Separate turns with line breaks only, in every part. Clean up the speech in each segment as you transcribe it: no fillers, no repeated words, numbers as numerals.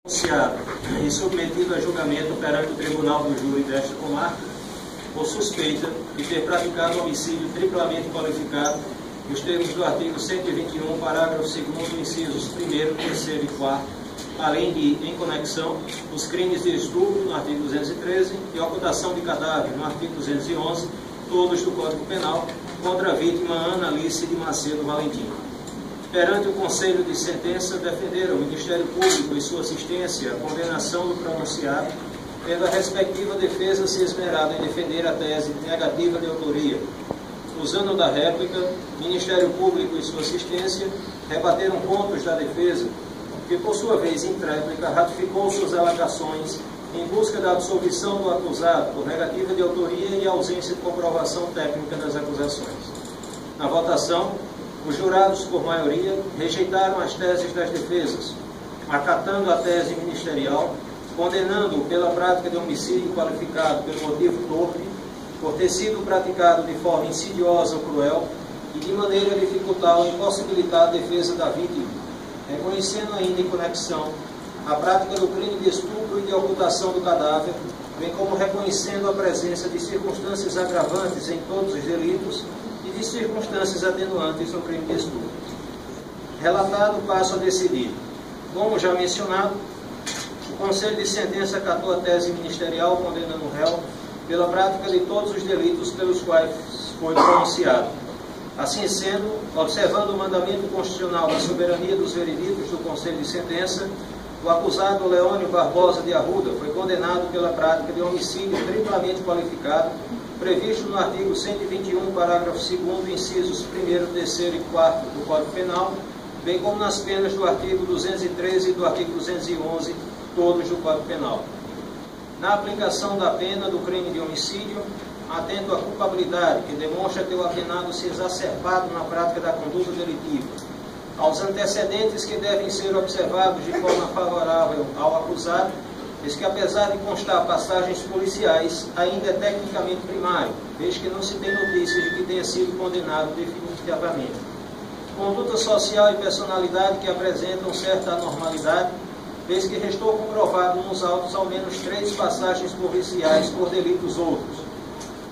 E submetido a julgamento perante o Tribunal do Júri desta comarca, por suspeita de ter praticado homicídio triplamente qualificado, nos termos do artigo 121, parágrafo 2º, incisos 1º, 3º e 4º, além de, em conexão, os crimes de estupro, no artigo 213, e ocultação de cadáver, no artigo 211, todos do Código Penal, contra a vítima Ana Alice de Macedo Valentim. Perante o Conselho de Sentença, defenderam o Ministério Público e sua assistência a condenação do pronunciado, tendo a respectiva defesa se esmerado em defender a tese negativa de autoria. Usando da réplica, Ministério Público e sua assistência rebateram pontos da defesa, que, por sua vez, em tréplica, ratificou suas alegações em busca da absolvição do acusado por negativa de autoria e ausência de comprovação técnica das acusações. Na votação, os jurados, por maioria, rejeitaram as teses das defesas, acatando a tese ministerial, condenando-o pela prática de homicídio qualificado pelo motivo torpe, por ter sido praticado de forma insidiosa ou cruel e de maneira a dificultar ou impossibilitar a defesa da vítima, reconhecendo ainda em conexão a prática do crime de estupro e de ocultação do cadáver, bem como reconhecendo a presença de circunstâncias agravantes em todos os delitos e de circunstâncias atenuantes no crime de estupro. Relatado, passo a decidir. Como já mencionado, o Conselho de Sentença acatou a tese ministerial condenando o réu pela prática de todos os delitos pelos quais foi pronunciado. Assim sendo, observando o mandamento constitucional da soberania dos veredictos do Conselho de Sentença, o acusado Leônio Barbosa de Arruda foi condenado pela prática de homicídio triplamente qualificado, previsto no artigo 121, parágrafo 2º, incisos 1º, 3º e 4º do Código Penal, bem como nas penas do artigo 213 e do artigo 211, todos do Código Penal. Na aplicação da pena do crime de homicídio, atento à culpabilidade, que demonstra ter o apenado se exacerbado na prática da conduta delitiva, aos antecedentes que devem ser observados de forma favorável ao acusado, diz que apesar de constar passagens policiais, ainda é tecnicamente primário, desde que não se tem notícias de que tenha sido condenado definitivamente. Conduta social e personalidade que apresentam certa anormalidade, desde que restou comprovado nos autos ao menos 3 passagens policiais por delitos outros.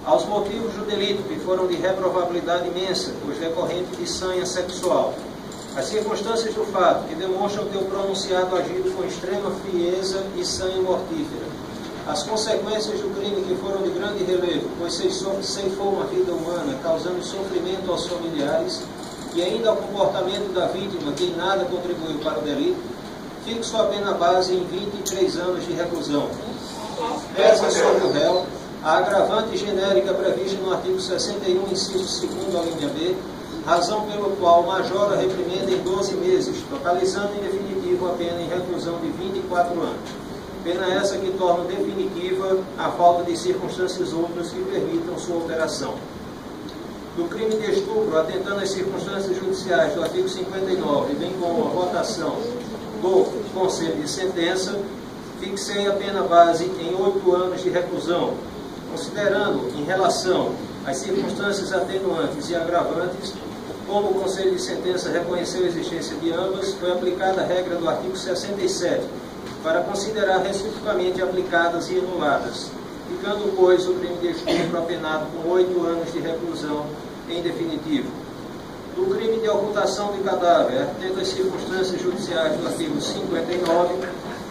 Aos motivos do delito, que foram de reprovabilidade imensa, pois decorrente de sanha sexual. As circunstâncias do fato, que demonstram ter o pronunciado agido com extrema frieza e sanha mortífera. As consequências do crime, que foram de grande relevo, pois ceifou uma vida humana, causando sofrimento aos familiares, e ainda ao comportamento da vítima, que em nada contribuiu para o delito, fixo a pena base em 23 anos de reclusão. Pesa sobre o réu a agravante genérica prevista no artigo 61, inciso 2º, a linha B, razão pelo qual majora a reprimenda em 12 meses, totalizando em definitivo a pena em reclusão de 24 anos. Pena essa que torna definitiva a falta de circunstâncias outras que permitam sua alteração. Do crime de estupro, atentando às circunstâncias judiciais do artigo 59, bem como a votação do Conselho de Sentença, fixei a pena base em 8 anos de reclusão, considerando, em relação às circunstâncias atenuantes e agravantes, como o Conselho de Sentença reconheceu a existência de ambas, foi aplicada a regra do artigo 67, para considerar reciprocamente aplicadas e anuladas, ficando, pois, o crime de estupro apenado com 8 anos de reclusão em definitivo. Do crime de ocultação de cadáver, atento às circunstâncias judiciais do artigo 59,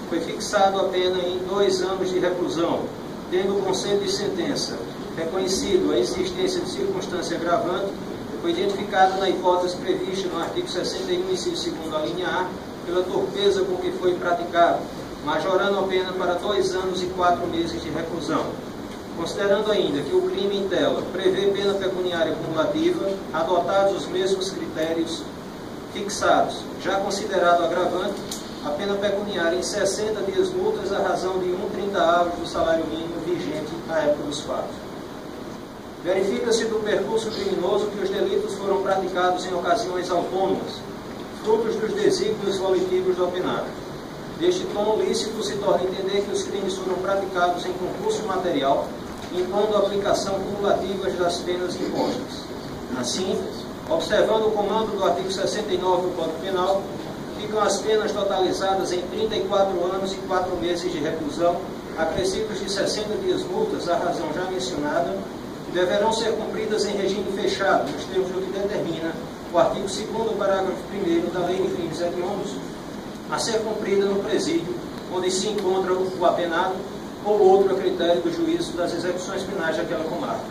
foi fixado a pena em 2 anos de reclusão, tendo o Conselho de Sentença reconhecido a existência de circunstância agravante, foi identificada na hipótese prevista no artigo 61, inciso 2º, a linha A, pela torpeza com que foi praticado, majorando a pena para 2 anos e 4 meses de reclusão. Considerando ainda que o crime em tela prevê pena pecuniária cumulativa, adotados os mesmos critérios fixados, já considerado agravante, a pena pecuniária em 60 dias multas à razão de 1/30 do salário mínimo vigente à época dos fatos. Verifica-se do percurso criminoso que os delitos foram praticados em ocasiões autônomas, frutos dos desígnios volitivos do apenado. Deste tom lícito se torna entender que os crimes foram praticados em concurso material, impondo a aplicação cumulativa das penas impostas. Assim, observando o comando do artigo 69 do Código Penal, ficam as penas totalizadas em 34 anos e 4 meses de reclusão, acrescidos de 60 dias multas, à razão já mencionada, deverão ser cumpridas em regime fechado, nos termos do que determina o artigo 2º, parágrafo 1º da Lei de Crimes Hediondos, a ser cumprida no presídio, onde se encontra o apenado ou outro a critério do juízo das execuções penais daquela comarca.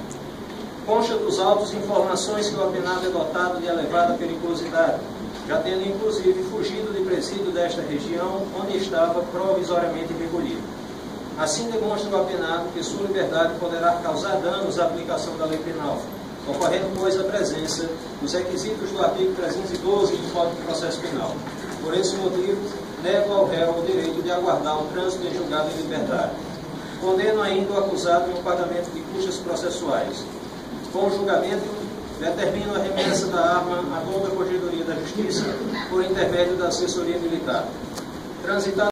Consta dos autos informações que o apenado é dotado de elevada periculosidade, já tendo inclusive fugido de presídio desta região, onde estava provisoriamente recolhido. Assim demonstra o apenado que sua liberdade poderá causar danos à aplicação da lei penal, ocorrendo, pois, a presença dos requisitos do artigo 312 do Código de Processo Penal. Por esse motivo, nego ao réu o direito de aguardar o trânsito em julgado em liberdade. Condeno ainda o acusado no pagamento de custas processuais. Com o julgamento, determino a remessa da arma à toda a Corregedoria da Justiça por intermédio da assessoria militar. Transitado